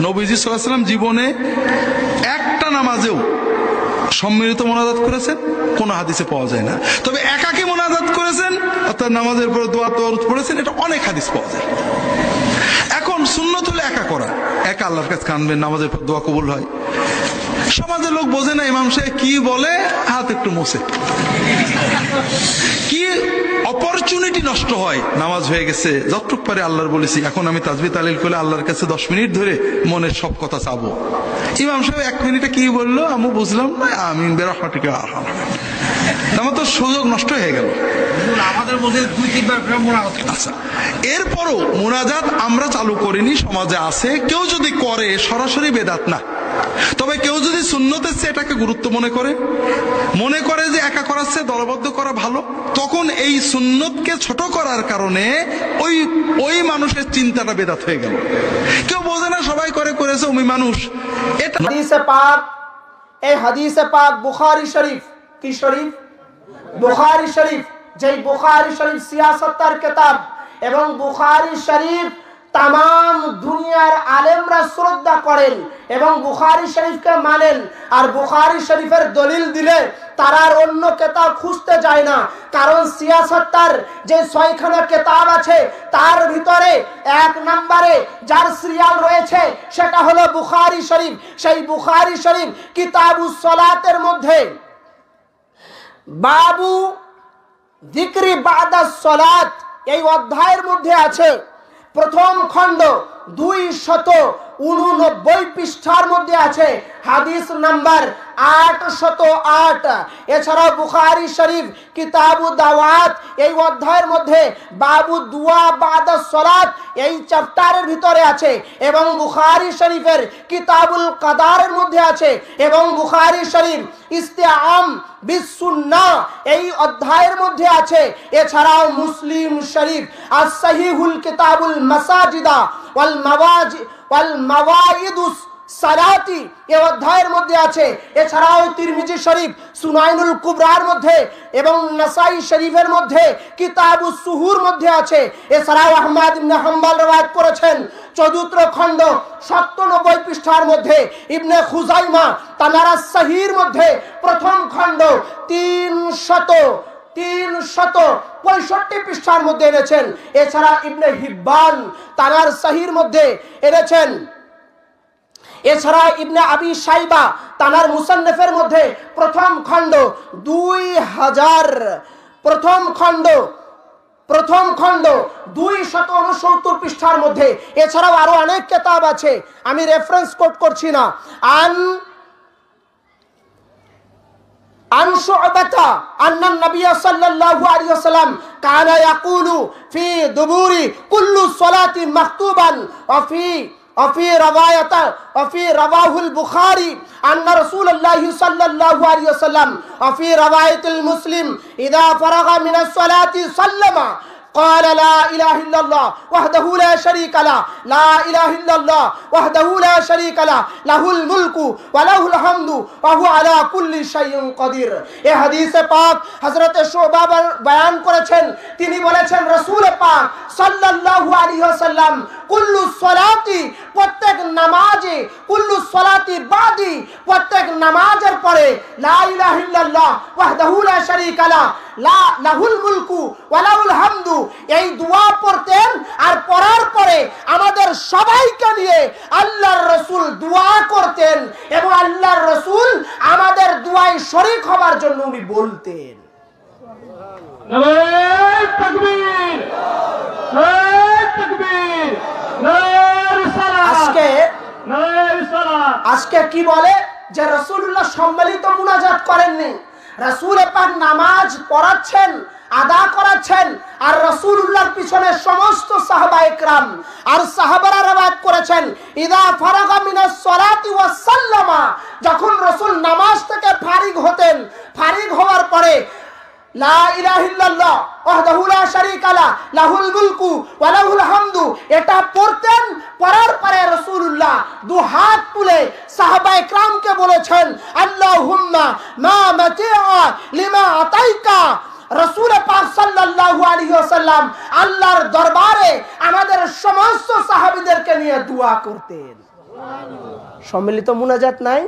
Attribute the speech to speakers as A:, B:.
A: নবীজি সাল্লাল্লাহু আলাইহি ওয়াসাল্লাম জীবনে একটা নামাজেও সম্মিলিত মোনাজাত করেছেন কোন হাদিসে পাওয়া যায় না। তবে একাকী মোনাজাত করেছেন অর্থাৎ নামাজের পর দোয়া দরুদ পড়েছেন, এটা অনেক হাদিস পাওয়া যায়। এখন সুন্নত হলো একা করা, একা আল্লাহর কাছে কানবেন, নামাজের পর দোয়া কবুল হয়। সমাজের লোক বোঝে না ইমাম সাহেব কি বলে, হাত একটু মোছে, কি অপরচুনিটি নষ্ট হয়। নামাজ হয়ে গেছে, যতটুক পারে আল্লাহর বলেছি, এখন আমি তাসবিহ তাহলিল করে আল্লাহর কাছে 10 মিনিট ধরে মনের সব কথা চাবো। ইমাম সাহেব 1 মিনিটে কি বললো আমি বুঝলাম না, আমিন বিরহমাতিকা আরহাম, আমার তো সুযোগ নষ্ট হয়ে গেল।
B: আমাদের মধ্যে 2-3 বার মোনাজাত।
A: আচ্ছা, এরপরও মোনাজাত আমরা চালু করিনি, সমাজে আছে। কেউ যদি করে সরাসরি বেদাত না, তবে কেউ যদি সুন্নতের চেয়ে এটাকে গুরুত্ব মনে করে যে একা করাচ্ছে দলবদ্ধ করা ভালো, তখন এই সুন্নতকে ছোট করার কারণে ওই মানুষের চিন্তাটা বেদাত হয়ে গেল। কেউ বোঝে না, সবাই করেছে ওই মানুষ। এটা
C: হাদিসে পাক, এই হাদিসে পাক বুখারী শরীফ, কি শরীফ? বুখারী শরীফ। যেই বুখারী শরীফ সিয়াসতের কিতাব, এবং বুখারী শরীফ তাম দুনিয়ার আলেমরা শ্রদ্ধা করেন এবং বুখারী শরীফকে মানেন। আর বুখারী শরীফের দলিল দিলে তারা আর অন্য কিতাব খুঁজতে যায় না, কারণ সিয়াসতের যে 6খানা কিতাব আছে তার ভিতরে 1 নম্বরে যার সিরিয়াল রয়েছে সেটা হলো বুখারী শরীফ। সেই বুখারী শরীফ কিতাবুস সালাতের মধ্যে বাবু যিকরি বাদাস সালাত এই অধ্যায়ের মধ্যে আছে, প্রথম খণ্ড 289 পৃষ্ঠার মধ্যে আছে হাদিস নাম্বার 808। এছাড়াও বুখারী শরীফ কিতাবু দাওয়াত এই অধ্যায়ের মধ্যে বাবু দুয়া বাদাস সালাত এই চ্যাপ্টারের ভিতরে আছে, এবং বুখারী শরীফের কিতাবুল কাদারের মধ্যে আছে, এবং বুখারী শরীফ ইস্তিআম বিসুন্নাহ এই অধ্যায়ের মধ্যে আছে। এছাড়াও মুসলিম শরীফ as-সাহিহুল কিতাবুল মাসাজিদা ওয়াল মাওয়াইদুস সালাতি এই অধ্যায়ের মধ্যে আছে। এছাড়াও তিরমিজি শরীফ সুনাইনুল কুবরার মধ্যে এবং নাসাই শরীফের মধ্যে কিতাবুস সুহুর মধ্যে আছে। এছাড়াও আহমদ ইবনে হাম্বল রওয়ায়াত করেছেন 14 খণ্ড 97 পৃষ্ঠার মধ্যে, ইবনে খুজাইমা তানারা সহিহর মধ্যে প্রথম খণ্ড 365 পৃষ্ঠার মধ্যে এনেছেন। এছাড়া ইবনে হিব্বান তানার সহিহর মধ্যে এনেছেন। এছাড়া ইবনে আবি শাইবা তানার মুসান্নফের মধ্যে প্রথম খণ্ড 269 পৃষ্ঠার মধ্যে। এছাড়াও আরো অনেক কিতাব আছে, আমি রেফারেন্স কোট করছি না। عن شعبة أن النبي صلى الله عليه وسلم كان يقول في دبور كل صلاة مكتوبا وفي رواه البخاري أن رسول الله صلى الله عليه وسلم وفي رواية المسلم إذا فرغ من الصلاة سلم قال لا إله إلا الله وحده لا شريك له لا إله إلا الله وحده لا شريك له له الملك وله الحمد وهو على كل شيء قدير। এই হাদিসে পাক হযরত শুবা বয়ান করেছেন, তিনি বলেছেন রাসূল পাক সাল্লাল্লাহু আলাইহি ওয়াসাল্লাম কুল্লু সলাতি প্রত্যেক নামাজে, কুল্লু সলাতি বাদি প্রত্যেক নামাজের পরে লা ইলাহা ইল্লাল্লাহ ওয়াহদাহু লা শারীকা লা লাহুল মুলকু ওয়া লাহুল হামদু এই দোয়া পড়তেন। আর পড়ার পরে আমাদের সবাইকে নিয়ে আল্লাহর রাসূল দোয়া করতেন এবং আল্লাহর রাসূল আমাদের দোয়ায় শরীক হবার জন্য উনি বলতেন।
D: নারে তাকবীর, নারে তাকবীর, নারে রিসালাত, নারে রিসালাত।
C: আজকে কি বলে যে রাসূলুল্লাহ সম্মিলিত মুনাজাত করেননি, রাসূল পাক নামাজ পড়াচ্ছেন, আদা করাচ্ছেন, আর রাসূলুল্লাহর পিছনে সমস্ত সাহাবায়ে কেরাম আর সাহাবারা রওয়ায়াত করেছেন ইদা ফারাগা মিনাস সালাতি ওয়াস সাল্লামা, যখন রাসূল নামাজ থেকে ফারিগ হতেন, ফারিগ হওয়ার পরে লা ইলাহা ইল্লাল্লাহ ওয়াহদাহু লা শারীকা লা লাহুল মুলকু ওয়া লাহুল হামদু এটা পড়তেন। পড়ার পরে রাসূলুল্লাহ দু হাত তুলে সাহাবায়ে কেরামকে বলেছেন আল্লাহুম্মা মা মাতিআ লিমা আতাইকা। রাসূল পাক সাল্লাল্লাহু আলাইহি ওয়াসাল্লাম আল্লাহর দরবারে আমাদের সমস্ত সাহাবীদেরকে নিয়ে দোয়া করতেন। সম্মিলিত মুনাজাত নাই?